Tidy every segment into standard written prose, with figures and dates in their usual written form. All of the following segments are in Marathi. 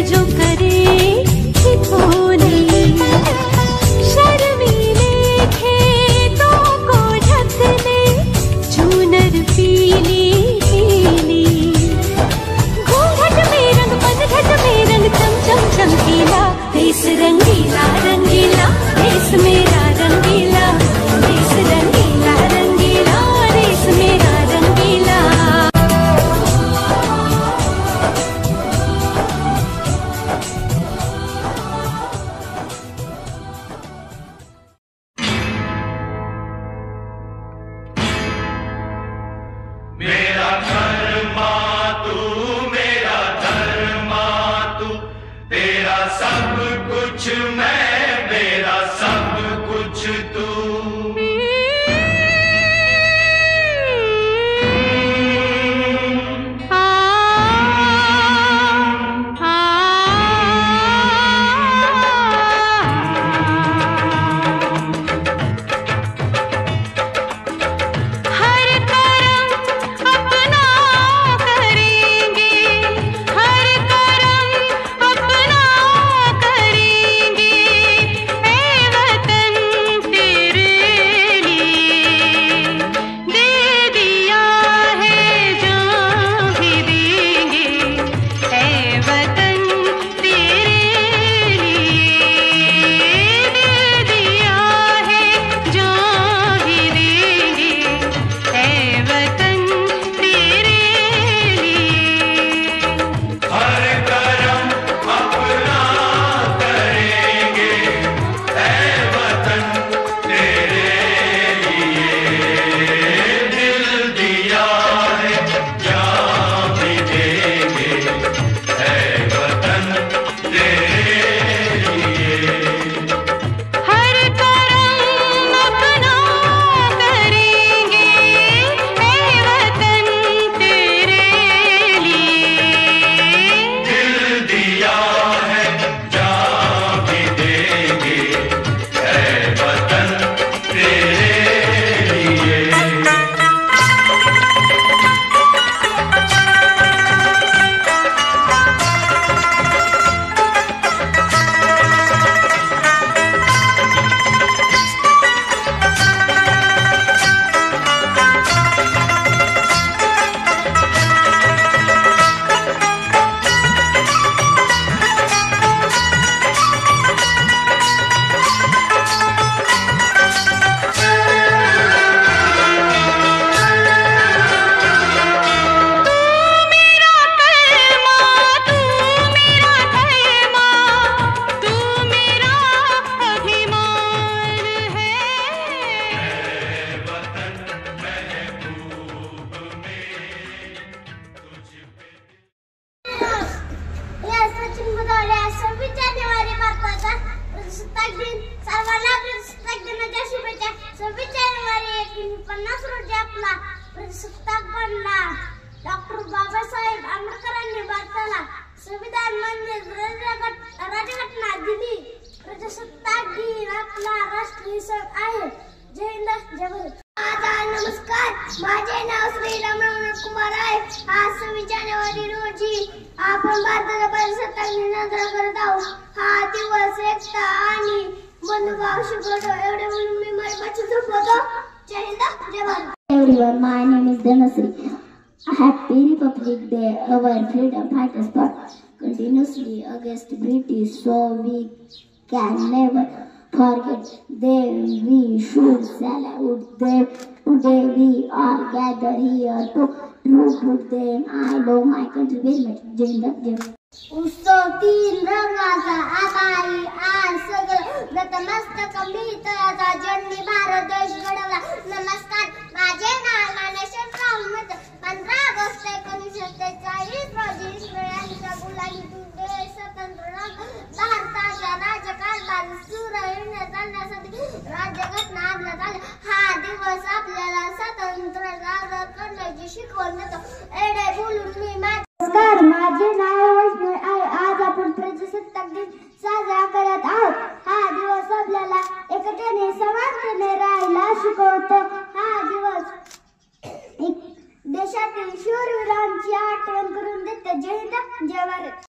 जो करे ठिठोली, शर्मीले खेतों को ढकने चूनर पीली पीली, घूंघट में रंग पनघट में रंग चम चम चमकीला, देश रंगीला रंगीला देश मेरा रंगीला, देश रंगीला रंगीला देश मेरा रंगीला। मेरा धर्मा तू, मेरा धर्मा तू, तेरा सब कुछ मैं, मेरा सब कुछ तू। प्रजासत्ताक बनला। डॉक्टर बाबासाहेब आंबेडकरांनी भारताला संविधान म्हणजे राज्यघटना दिली। प्रजासत्ताक दिन आपला राष्ट्रीय सण आहे। जय हिंद जय भारत। नमस्कार, माझे नाव श्रीराम कुमार आहे। आज 26 जानेवारी रोजी आपण भारताचा प्रजासत्ताक दिन साजरा करत आहोत। हा दिवस एकता आणि बंधुभाव शिकवतो। एवढे म्हणून मी माझी बच्ची झोपवतो। जय हिंद जय Bharat. Everyone, my name is Dhanasri. Happy Republic Day. Our freedom fighters fought continuously against British, so we can never forget them. We should salute them. Today we are gathered here to salute them. I love my country very much. Jai Hind, Jai. उत्सव तीन रंगाचा आबाई आज सगळं नतमस्तक मी तयाचा ज्यांनी भारत देश घडवला। नमस्कार, माझे नाव ज्ञानेश्वर राहुल। 15 ऑगस्ट 1943 रोजी इंग्रजांच्या गुलामीतून देश स्वतंत्र भारताच्या राज्यकारभार सुरळीत राज्यघटना आणण्यात आली। हा दिवस आपल्याला स्वतंत्र करण्याची शिकवण देतो। एवढे बोलून मी नमस्कार, माझे नाव वैष्णवी आहे। आज आपण प्रजासत्ताक दिन साजरा करत आहोत। हा दिवस आपल्याला एकतेने समानतेने राहायला शिकवतो। हा दिवस देशातील शूरवीरांची आठवण करून देतो। जय हिंद जय Bharat.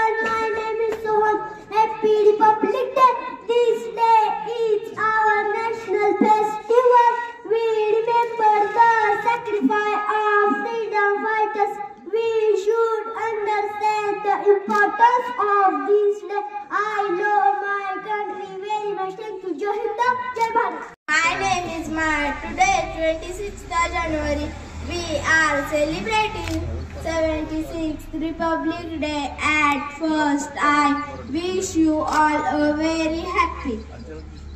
everyone, my name is Sohan. Happy Republic Day. This day is our national festival. We remember the sacrifice of freedom fighters. We should understand the importance of this day. I love my country very much. Thank you. Jai Hind, Jai Bharat. My name is Mar. Today, 26th January, we are celebrating 76th Republic Day. At first, I wish you all a very happy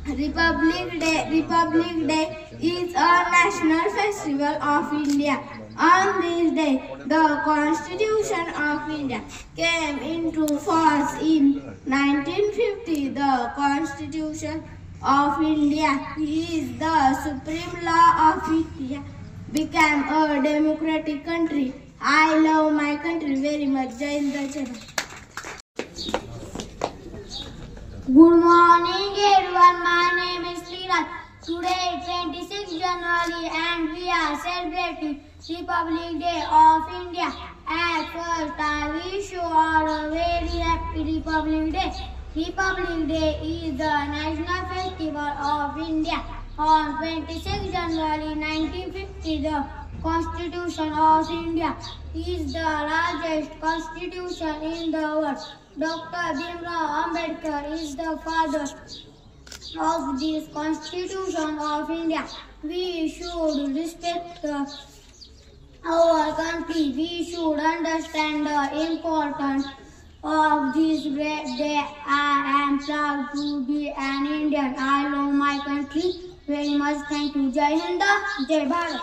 Republic Day. Republic Day is a national festival of India. On this day, the Constitution of India came into force in 1950. The Constitution of India is the supreme law of India. Became a democratic country. I love my country very much. Jai Hind, Jai Bharat. Good morning everyone, my name is Sriraj. Today 26th January and we are celebrating Republic Day of India. At first I wish you all a very happy Republic Day. Republic Day is the national festival of India. On 26th January 1950, the Constitution of India is the largest constitution in the world. Dr. Bhimrao Ambedkar is the father of this Constitution of India. We should respect our country. We should understand the importance of this great day. I am proud to be an Indian. I love my country very much. Thank you. Jai Hind, Jai Bharat.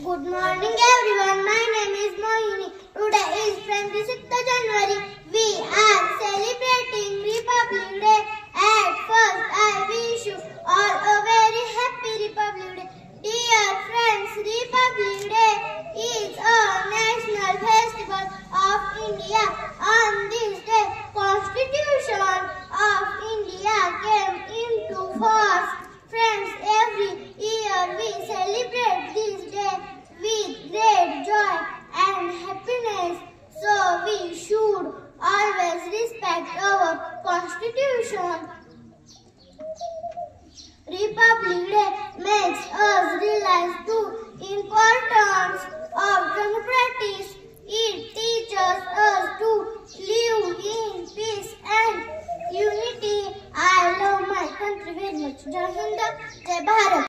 Good morning everyone. My name is Mohini. Today is 26th January. We are celebrating Republic Day. At first, I wish you all a very happy Republic Day. Dear friends, Republic Day is a national festival of India. On this day, Constitution of India came into force. Friends, every year we celebrate this day with great joy and happiness. So we should always respect our Constitution. Republic Day makes us realize the importance of democracy. It teaches us to live in peace and unity. I love my country very much. Jai Hind, Jai Bharat.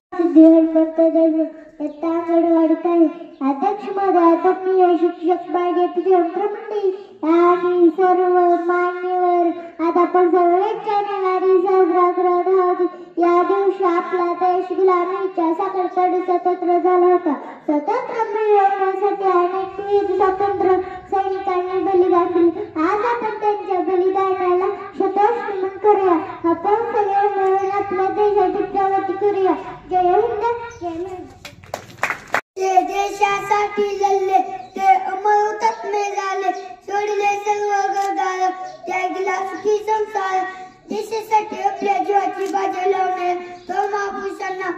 अध्यक्ष महोदय, शिक्षक बाळगेतील यंत्रमंडळी आणि सर्व मान्यवर, आता आपण सर्व 1 जानेवारी साजरा करत आहोत. या दिवशी आपला देश गुलामीच्या साखळीकडे स्वतंत्र झाला होता. स्वतंत्र मिळवण्यासाठी अनेक वीर स्वातंत्र्य सैनिकांनी बलिदान दिले. आज आपण त्यांच्या बलिदानाला शतोष्णमन करूया. आपण सगळे मिळून आपल्या देशाची प्रगती करूया. जय हिंद, जय हिंद. ते देशासाठी लढले, ते अमर हुतात्मे झाले. सोडले सर्व घरदार, त्यागला सुखी संसार. देशासाठी आपल्या जीवाची बाजी लावणे तो महापुरुषांना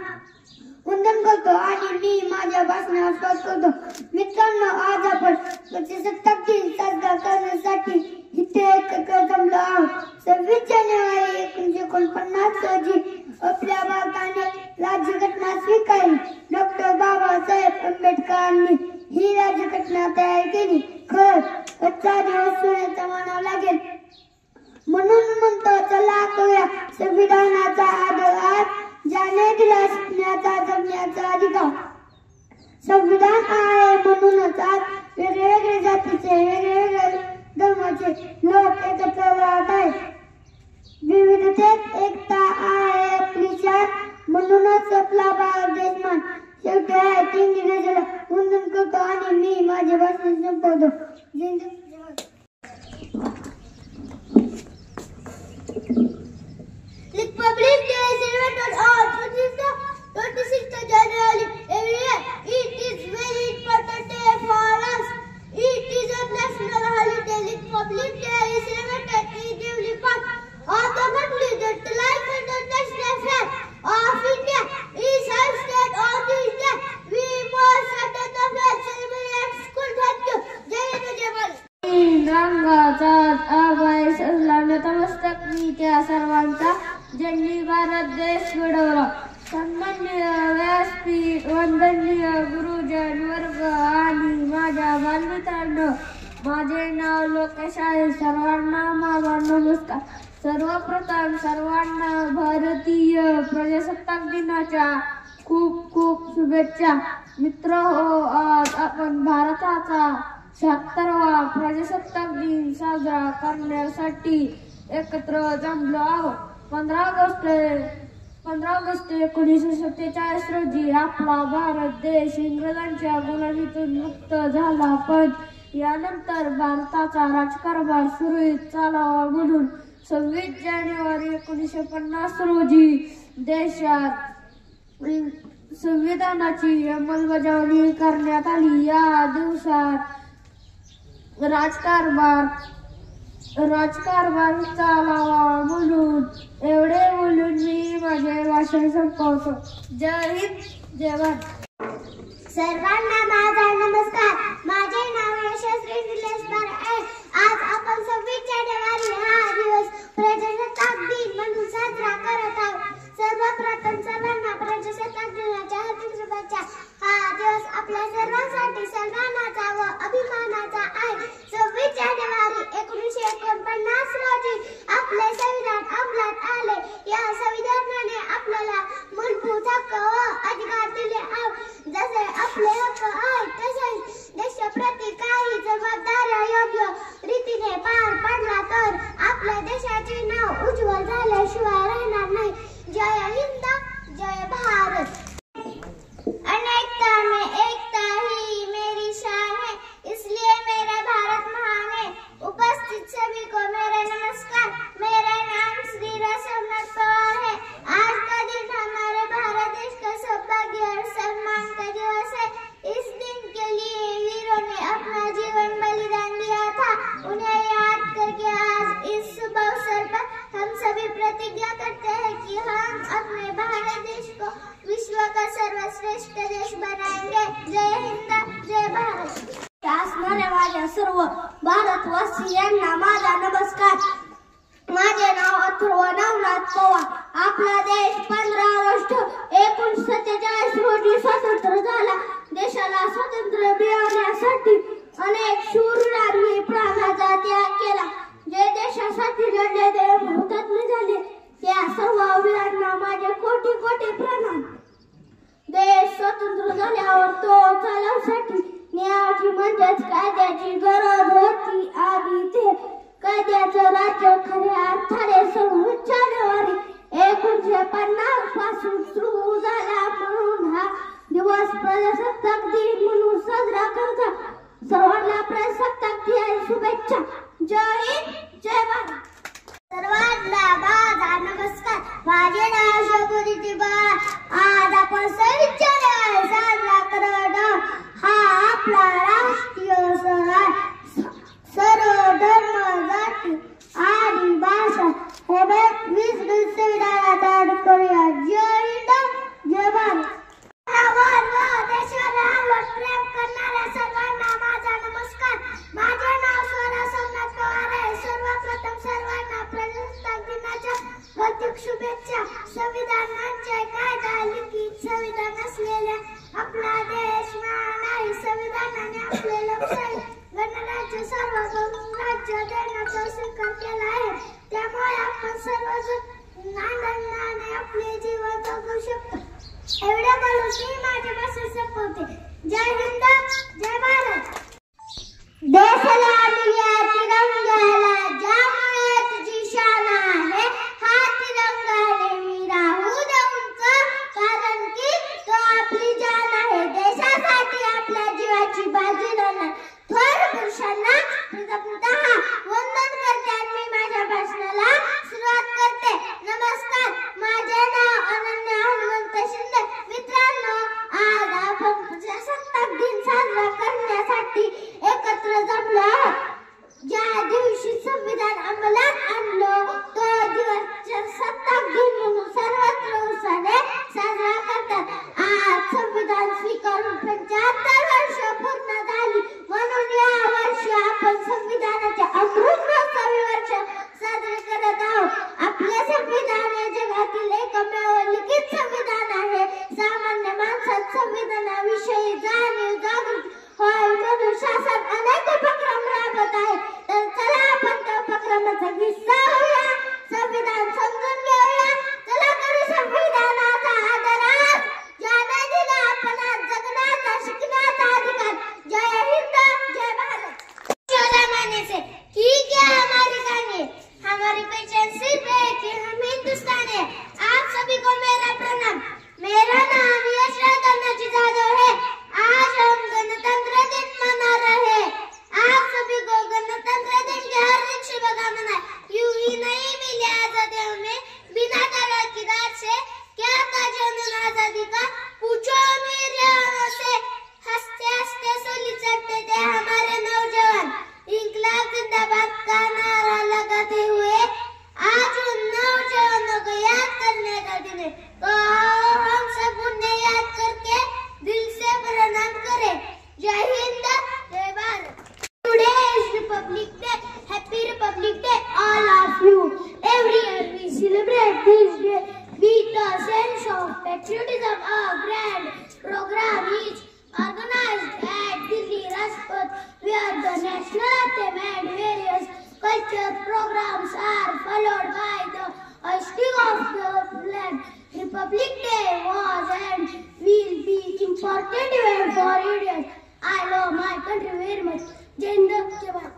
वंदन करतो आणि मी माझ्या भाषणावर स्वागत करतो. मित्रांनो, आज आपण 25 दिन साजरा करण्यासाठी इथे एकत्र जमलो आहोत. 26 जानेवारी 1949 रोजी आपल्या भारताने राज्यघटना स्वीकारली. डॉक्टर बाबासाहेब आंबेडकरांनी ही राज्यघटना तयार केली. खरंच कच्चा दिवस सोन्याचा म्हणावा लागेल. म्हणून म्हणतो, चला करूया संविधानाचा आदर. आज ज्याने दिला शिकण्याचा, जगण्याचा अधिकार. संविधान आहे म्हणूनच आज वेगवेगळ्या जातीचे, वेगवेगळ्या धर्माचे लोक एकत्र राहत आहेत. विविधतेत एकता आहे आपली शान, म्हणूनच आपला भारत देश मान. शेवटी आहे 3 दिवसाला वंदन करतो आणि मी माझे भाषण संपवतो. Republic Day is celebrated on 26th January every year. It is very important day for us. It is a national holiday. Republic Day is celebrated in every part of the country. The life and the national flag of India is hoisted on this day. We must attend the flag ceremony at school. Thank you. Jai Hind, Jai Bharat. आज आबाई सजला नतमस्तक मी त्या सर्वांचा ज्यांनी भारत देश घडवला. सन्माननीय व्यासपीठ, वंदनीय गुरुजन वर्ग आणि माझ्या बालमित्रांनो, माझे नाव लोकेश आहे. सर्वांना माझा नमस्कार. सर्वप्रथम सर्वांना भारतीय प्रजासत्ताक दिनाच्या खूप खूप शुभेच्छा. मित्र हो, आज आपण भारताचा 76वा प्रजासत्ताक दिन साजरा करण्यासाठी एकत्र जमलो आहोत. 15 ऑगस्ट 1947 रोजी आपला भारत देश इंग्रजांच्या गुलामीतून मुक्त झाला. पण यानंतर भारताचा राजकारभार सुरळीत चालावा म्हणून 26 जानेवारी 1950 रोजी देशात संविधानाची अंमलबजावणी करण्यात आली. या दिवसात राजकारभार चालावा म्हणून एवढे बोलून मी माझे भाषण संपवतो. जय हिंद, जय भारत. सर्वांना माझा नमस्कार. माझे नाव यशस्वी निलेश बार आहे. आज आपण 26 जानेवारी हा दिवस प्रजासत्ताक दिन म्हणून साजरा करत आहोत. सर्वप्रथम सर्वांना प्रजासत्ताक दिनाच्या हार्दिक शुभेच्छा. हा दिवस आपल्या सर्वांसाठी सन्मानाचा व अभिमानाचा आहे. 26 जानेवारी 1949 रोजी आपले संविधान अंमलात आले. या संविधानाने आपल्याला मूलभूत हक्क व अधिकार दिले आहेत. जसे आपले हक्क आहेत तसेच देशाप्रती काही जबाबदाऱ्या योग्य रीतीने पार पाडला तर आपल्या देशाचे नाव उज्ज्वल झाल्याशिवाय राहणार नाही. जय हिंद, जय भारत. अनेकता में एकता ही मेरी शान है, इसलिए मेरा भारत महान है. उपस्थित सभी को मेरा नमस्कार. मेरा नाम श्री सोमनाथ पवार है. आज का दिन हमारे भारत देश का सौभाग्य और सम्मान का दिवस है. इस दिन के लिए वीरों ने अपना जीवन बलिदान दिया था. उन्हें याद करके आज इस शुभ अवसर पर हम सभी प्रतिज्ञा करते हैं कि हम अपने भारत देश को विश्व का सर्वश्रेष्ठ देश बनाएंगे. जय हिंद, जय भारत. असणाऱ्या माझ्या सर्व भारतवासियांना माझा नमस्कार. माझे नाव अथर्व नवनाथ पवार. आपला देश 15 ऑगस्ट 1947 रोजी स्वतंत्र झाला. देशाला स्वातंत्र्य मिळवण्यासाठी अनेक शूरांनी प्राणाचा त्याग केला. जे देशासाठी लढले ते हुतात्मे झाले. त्या सर्व वीरांना माझे कोटी कोटी प्रणाम. देश स्वतंत्र झाल्यावर तो चालवण्यासाठी न्यायाची म्हणजेच कायद्याची गरज होती आणि ते कायद्याचं राज्य खऱ्या अर्थाने 26 जानेवारी 1950 पासून सुरू झाला. म्हणून हा दिवस प्रजासत्ताक दिन म्हणून साजरा करतात. सर्वांना प्रजासत्ताक दिनाच्या शुभेच्छा. जय हिंद, जय भारत. सर्वांना माझा नमस्कार. माझे नाव शोभूदिती बाळा. आज आपण 26 जानेवारी साजरा करत आहोत. हा आपला राष्ट्रीय सण आहे. सर्व धर्म, जाती आणि भाषा हे विसरून संविधानात करूया. जय हिंद, जय भारत. देशाला प्रेम करणाऱ्या सर्वांना माझा नमस्कार. माझे नाव स्वरा सोमनाथ पवार आहे. सर्वप्रथम सर्वांना प्रजासत्ताक दिनाच्या हार्दिक शुभेच्छा. संविधानाचे कायदा लिखित संविधान असलेल्या आपला देश महान आहे. संविधानाने आपले लोकशाही गणराज्य सार्वभौम राज्य देण्याचा स्वीकार केला आहे. त्यामुळे आपण सर्वजण आनंदाने आपले जीवन जगू शकतो. एवढ्या बोलून मी माझ्या भाषण संपवते. जय हिंद, जय भारत. देशाला मिळाला तिरंगाला ज्यामुळे तुझी शान आहे. हा तिरंगा नेहमी राहू दे उंच, कारण की तो आपली जान आहे. देशासाठी आपल्या जीवाची बाजी लावणार थोर पुरुषांना प्रथमतः वंदन करते आणि मी माझ्या भाषणाला सुरुवात करते. नमस्कार. माझे नाव अनन्या हनुमंत शिंदे. मित्रांनो, आज आपण प्रजासत्ताक दिन साजरा करण्यासाठी एकत्र जमलो आहोत. ज्या दिवशी संविधान अंमलात आणलं तो दिवस प्रजासत्ताक दिन म्हणून सर्वत्र उत्साहाने साजरा करतात. आज संविधान स्वीकारून 75 वर्ष पूर्ण झाली. म्हणून या वर्षी आपण संविधानाच्या अमृत जन्माचा किस्सा होऊया, संविधान समजून घेऊया, चला करू संविधानाचा आदर आज. ज्याने दिला आपला जगण्याचा शिकण्याचा अधिकार. जय हिंद, जय भारत. जमाने से की क्या हमारी कहानी, हमारी पहचान सिर्फ है कि हम हिंदुस्तान है. आप सभी को मेरा प्रणाम. मेरा नाम यशराज जाधव है. आज हम गणतंत्र दिन मना रहे हैं. आप सभी को गणतंत्र दिन की हार्दिक शुभकामनाएं. यूं ही नहीं मिली आजादी हमें बिना तरक्कीदार से. क्या था जुनून आजादी का, पूछो अमीर जवानों से. हंसते हंसते सूली चढ़ते थे हमारे नौजवान. इंकलाब जिंदाबाद का नारा लगाते हुए आज उन नौजवानों को याद करने का दिन है. तो आओ हम सब उन्हें याद करके दिल से प्रणाम करें. जय हिंद, जय Bharat. Today is Republic Day. Happy Republic Day, all of you. Every year we celebrate this day with a sense of patriotism. A grand program is organized at Delhi Rajpath, where the national anthem and various cultural programs are followed by the hoisting of the flag. Republic Day was and will be important event for Indians. I love my country very much. Jai Hind, Jai Bharat.